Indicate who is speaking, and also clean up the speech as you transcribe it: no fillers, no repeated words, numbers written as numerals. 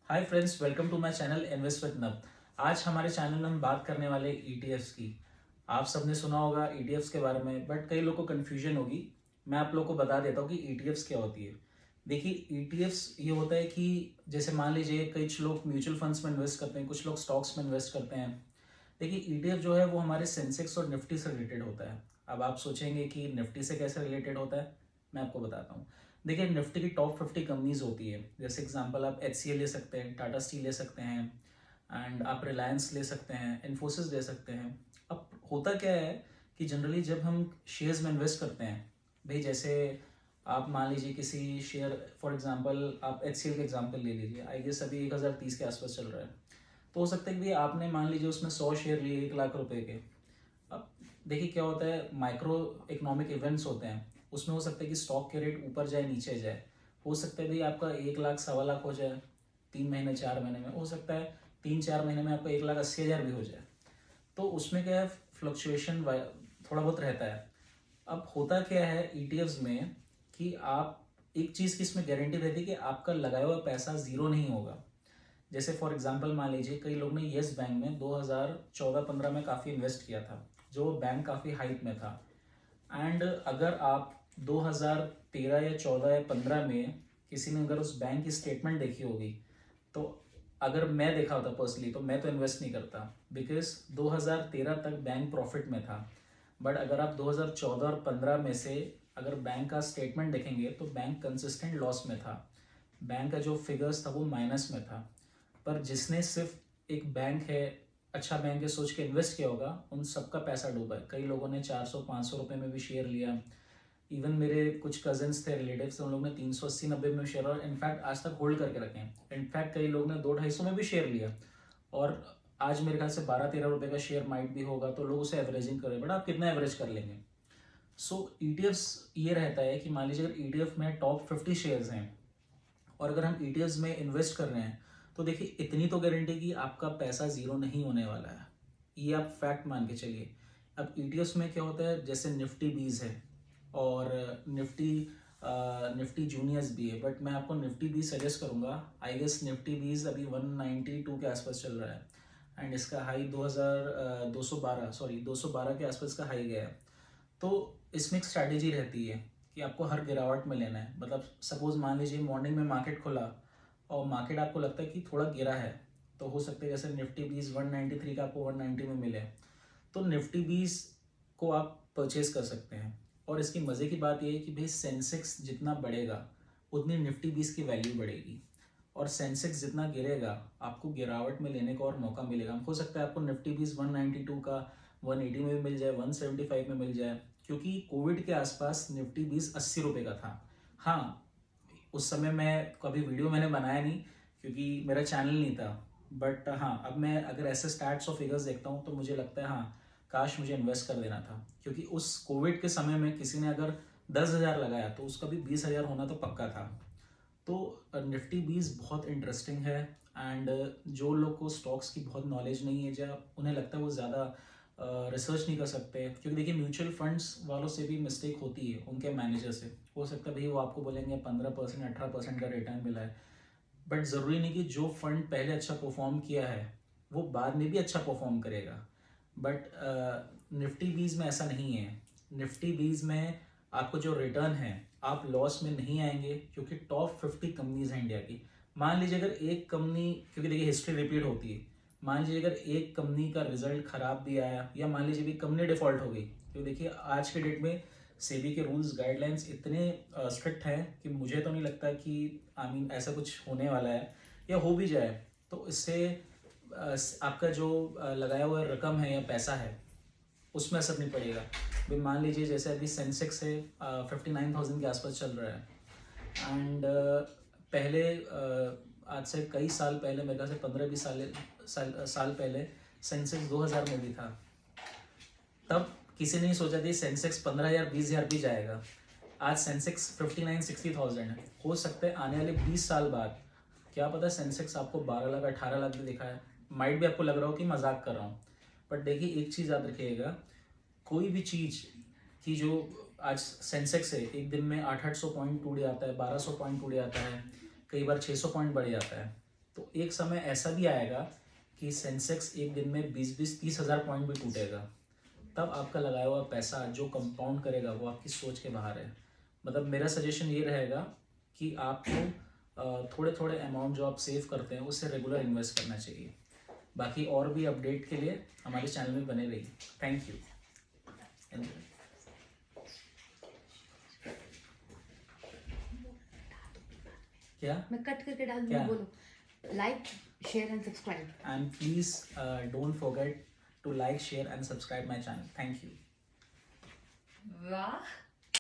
Speaker 1: Hi friends, welcome to my channel invest with नब। आज हमारे चैनल में हम बात करने वाले ईटीएफ्स की। आप सबने सुना होगा ईटीएफ्स के बारे में, बट कई लोगों को कन्फ्यूजन होगी। मैं आप लोगों को बता देता हूँ कि ईटीएफ्स क्या होती है। देखिए, ईटीएफ्स ये होता है कि जैसे मान लीजिए कुछ लोग म्यूचुअल फंड्स में इन्वेस्ट करते हैं, कुछ लोग स्टॉक्स में इन्वेस्ट करते हैं। देखिए, ईटीएफ जो है वो हमारे सेंसेक्स और निफ्टी से रिलेटेड होता है। अब आप सोचेंगे कि निफ्टी से कैसे रिलेटेड होता है, मैं आपको बताता हूँ। देखिए, निफ्टी की टॉप 50 कंपनीज होती है। जैसे एग्जांपल आप एच ले सकते हैं, टाटा स्टील ले सकते हैं, एंड आप रिलायंस ले सकते हैं, इन्फोसिस ले सकते हैं। अब होता क्या है कि जनरली जब हम शेयर्स में इन्वेस्ट करते हैं, भाई जैसे आप मान लीजिए किसी शेयर, फॉर एग्जांपल आप एच का एग्जांपल ले लीजिए। आई गेस अभी 1030 के आसपास चल रहा है। तो हो सकता है कि आपने मान लीजिए उसमें 100 शेयर लिए 1 लाख रुपए के। अब देखिए क्या होता है, माइक्रो इकोनॉमिक इवेंट्स होते हैं। उसमें हो सकता है कि स्टॉक के रेट ऊपर जाए नीचे जाए। हो सकता है भाई आपका 1 लाख 1.25 लाख हो जाए 3 महीने 4 महीने में। हो सकता है 3-4 महीने में आपका 1,80,000 भी हो जाए। तो उसमें क्या है, फ्लक्चुएशन थोड़ा बहुत रहता है। अब होता क्या है ईटीएफ्स में कि आप एक चीज़ की इसमें गारंटी रहती है कि आपका लगाया हुआ पैसा ज़ीरो नहीं होगा। जैसे फॉर एग्जांपल मान लीजिए कई लोग ने येस बैंक में 2014-15 में काफ़ी इन्वेस्ट किया था, जो बैंक काफ़ी हाइप में था। एंड अगर आप 2013 या 14 या 15 में किसी ने अगर उस बैंक की स्टेटमेंट देखी होगी, तो अगर मैं देखा होता पर्सनली तो मैं तो इन्वेस्ट नहीं करता, बिकॉज 2013 तक बैंक प्रॉफिट में था। बट अगर आप 2014 और 15 में से अगर बैंक का स्टेटमेंट देखेंगे तो बैंक कंसिस्टेंट लॉस में था। बैंक का जो फिगर्स था वो माइनस में था। पर जिसने सिर्फ एक बैंक है, अच्छा बैंक है सोच के इन्वेस्ट किया होगा, उन सबका पैसा डूबा है। कई लोगों ने 400-500 रुपये में भी शेयर लिया। इवन मेरे कुछ कजन्स थे, रिलेटिव्स थे, उन लोगों ने 380-90 में शेयर और इनफैक्ट आज तक होल्ड करके रखे हैं। इनफैक्ट कई लोग ने 200-250 में भी शेयर लिया और आज मेरे ख्याल से 12-13 रुपये का शेयर माइट भी होगा। तो लोग उसे एवरेजिंग करें, बट आप कितना एवरेज कर लेंगे। सो ईटीएफ्स ये रहता है कि मान लीजिए अगर ईटीएफ में टॉप 50 शेयर्स हैं और अगर हम ईटीएफ्स में इन्वेस्ट कर रहे हैं, तो देखिए इतनी तो गारंटी कि आपका पैसा ज़ीरो नहीं होने वाला है। ये आप फैक्ट मान के चलिए। अब ईटीएफ्स में क्या होता है, जैसे निफ्टी बीज है और निफ्टी जूनियर्स भी है, बट मैं आपको निफ्टी बीज सजेस्ट करूंगा। आई गेस निफ्टी बीज अभी 192 के आसपास चल रहा है एंड इसका हाई 212 के आसपास का हाई गया है। तो इसमें एक स्ट्रैटेजी रहती है कि आपको हर गिरावट में लेना है। मतलब सपोज मान लीजिए मॉर्निंग में मार्केट खुला और मार्केट आपको लगता है कि थोड़ा गिरा है, तो हो सकता है जैसे निफ्टी बीस 193 का आपको 190 में मिले, तो निफ्टी बीस को आप परचेज कर सकते हैं। और इसकी मज़े की बात यह है कि भाई सेंसेक्स जितना बढ़ेगा उतनी निफ्टी बीस की वैल्यू बढ़ेगी, और सेंसेक्स जितना गिरेगा आपको गिरावट में लेने का और मौका मिलेगा। हो सकता है आपको निफ्टी बीस 192 का 180 में भी मिल जाए, 175 में मिल जाए, क्योंकि कोविड के आसपास निफ्टी बीस 80 रुपये का था। हाँ, उस समय मैं कभी वीडियो मैंने बनाया नहीं क्योंकि मेरा चैनल नहीं था। बट हाँ, अब मैं अगर ऐसे स्टैट्स और फिगर्स देखता हूँ तो मुझे लगता है हाँ, काश मुझे इन्वेस्ट कर देना था। क्योंकि उस कोविड के समय में किसी ने अगर 10,000 लगाया तो उसका भी 20,000 होना तो पक्का था। तो निफ्टी बीस बहुत इंटरेस्टिंग है। एंड जो लोग को स्टॉक्स की बहुत नॉलेज नहीं है, या उन्हें लगता है वो ज़्यादा रिसर्च नहीं कर सकते, क्योंकि देखिए म्यूचुअल फंड्स वालों से भी मिस्टेक होती है, उनके मैनेजर से। हो सकता है भाई वो आपको बोलेंगे 15% 18% का रिटर्न मिला है, बट ज़रूरी नहीं कि जो फंड पहले अच्छा परफॉर्म किया है वो बाद में भी अच्छा परफॉर्म करेगा। बट निफ्टी बीज में ऐसा नहीं है। निफ्टी बीज में आपको जो रिटर्न है, आप लॉस में नहीं आएंगे, क्योंकि टॉप 50 कंपनीज हैं इंडिया की। मान लीजिए अगर एक कंपनी, क्योंकि देखिए हिस्ट्री रिपीट होती है, मान लीजिए अगर एक कंपनी का रिजल्ट खराब भी आया, या मान लीजिए भी कंपनी डिफॉल्ट हो गई, तो देखिए आज के डेट में सेबी के रूल्स गाइडलाइंस इतने स्ट्रिक्ट हैं कि मुझे तो नहीं लगता कि आई मीन ऐसा कुछ होने वाला है, या हो भी जाए तो इससे आपका जो लगाया हुआ रकम है या पैसा है उसमें असर नहीं पड़ेगा। भाई मान लीजिए जैसे अभी सेंसेक्स है 59,000 के आसपास चल रहा है। एंड पहले आज से कई साल पहले, मेरे ख्याल से 15-20 साल पहले सेंसेक्स 2,000 में भी था। तब किसी ने नहीं सोचा था सेंसेक्स 15,000 20,000 भी जाएगा। आज सेंसेक्स 59-60,000 है। हो सकता है आने वाले 20 साल बाद क्या पता सेंसेक्स आपको 12 लाख 18 लाख भी दिखाए। माइट भी आपको लग रहा हो कि मजाक कर रहा हूँ, बट देखिए एक चीज़ याद रखिएगा, कोई भी चीज़ की जो आज सेंसेक्स है एक दिन में 800-800 पॉइंट टूट जाता है, 1,200 पॉइंट टूट जाता है, कई बार 600 पॉइंट बढ़ जाता है। तो एक समय ऐसा भी आएगा कि सेंसेक्स एक दिन में 20-30 हज़ार पॉइंट भी टूटेगा, तब आपका लगाया हुआ पैसा जो कंपाउंड करेगा वो आपकी सोच के बाहर है। मतलब मेरा सजेशन ये रहेगा कि आपको थोड़े थोड़े अमाउंट जो आप सेव करते हैं उससे रेगुलर इन्वेस्ट करना चाहिए। बाकी और भी अपडेट के लिए हमारे चैनल में बने रहिए। Thank you. क्या
Speaker 2: मैं कट करके डाल
Speaker 1: क्या?
Speaker 2: दूँ, बोलो like share and subscribe.
Speaker 1: And please don't forget to like, share and subscribe my channel. Thank you.
Speaker 2: वाह।